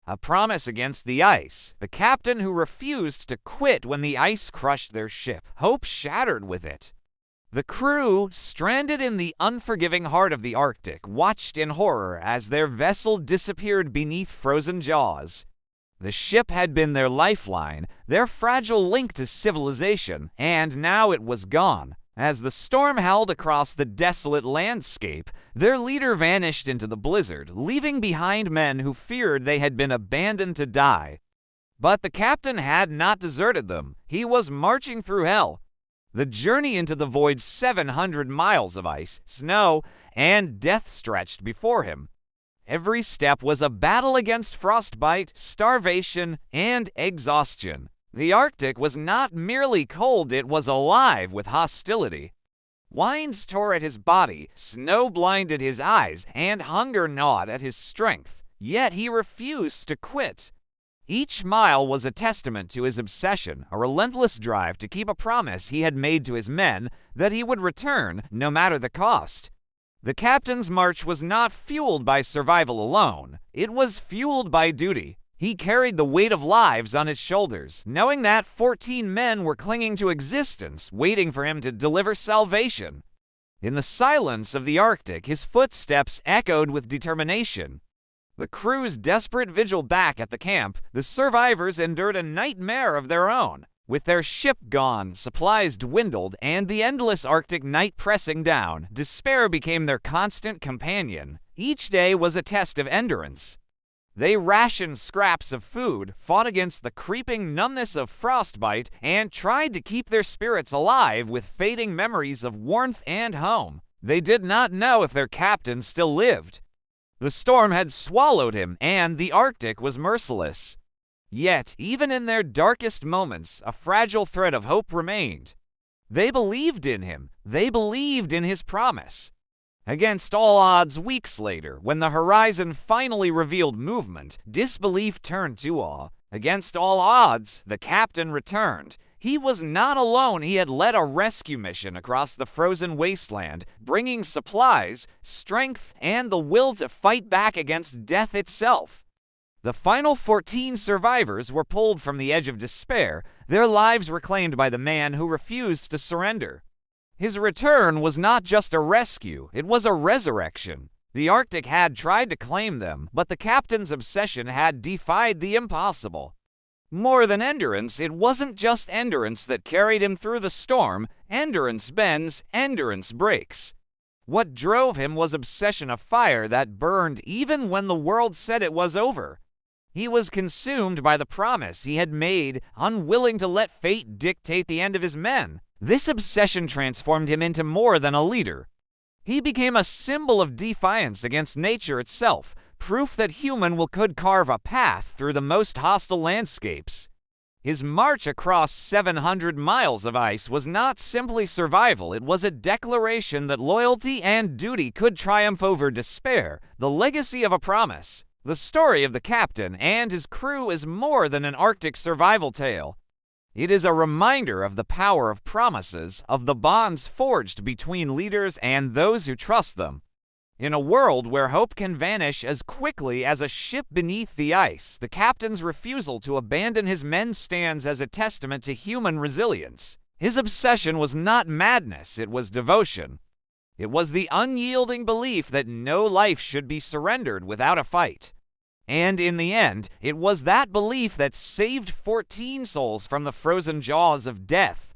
A promise against the ice. The captain who refused to quit when the ice crushed their ship. Hope shattered with it. The crew, stranded in the unforgiving heart of the Arctic, watched in horror as their vessel disappeared beneath frozen jaws. The ship had been their lifeline, their fragile link to civilization, and now it was gone. As the storm howled across the desolate landscape, their leader vanished into the blizzard, leaving behind men who feared they had been abandoned to die. But the captain had not deserted them. He was marching through hell. The journey into the void, 700 miles of ice, snow, and death stretched before him. Every step was a battle against frostbite, starvation, and exhaustion. The Arctic was not merely cold, it was alive with hostility. Winds tore at his body, snow blinded his eyes, and hunger gnawed at his strength. Yet he refused to quit. Each mile was a testament to his obsession, a relentless drive to keep a promise he had made to his men that he would return no matter the cost. The captain's march was not fueled by survival alone. It was fueled by duty. He carried the weight of lives on his shoulders, knowing that 14 men were clinging to existence, waiting for him to deliver salvation. In the silence of the Arctic, his footsteps echoed with determination. The crew's desperate vigil back at the camp, the survivors endured a nightmare of their own. With their ship gone, supplies dwindled, and the endless Arctic night pressing down, despair became their constant companion. Each day was a test of endurance. They rationed scraps of food, fought against the creeping numbness of frostbite, and tried to keep their spirits alive with fading memories of warmth and home. They did not know if their captain still lived. The storm had swallowed him, and the Arctic was merciless. Yet, even in their darkest moments, a fragile thread of hope remained. They believed in him. They believed in his promise. Against all odds, weeks later, when the horizon finally revealed movement, disbelief turned to awe. Against all odds, the captain returned. He was not alone. He had led a rescue mission across the frozen wasteland, bringing supplies, strength, and the will to fight back against death itself. The final 14 survivors were pulled from the edge of despair, their lives reclaimed by the man who refused to surrender. His return was not just a rescue, it was a resurrection. The Arctic had tried to claim them, but the captain's obsession had defied the impossible. More than endurance, it wasn't just endurance that carried him through the storm. Endurance bends, endurance breaks. What drove him was obsession, a fire that burned even when the world said it was over. He was consumed by the promise he had made, unwilling to let fate dictate the end of his men. This obsession transformed him into more than a leader. He became a symbol of defiance against nature itself, proof that human will could carve a path through the most hostile landscapes. His march across 700 miles of ice was not simply survival, it was a declaration that loyalty and duty could triumph over despair, the legacy of a promise. The story of the captain and his crew is more than an Arctic survival tale. It is a reminder of the power of promises, of the bonds forged between leaders and those who trust them. In a world where hope can vanish as quickly as a ship beneath the ice, the captain's refusal to abandon his men stands as a testament to human resilience. His obsession was not madness, it was devotion. It was the unyielding belief that no life should be surrendered without a fight. And in the end, it was that belief that saved 14 souls from the frozen jaws of death.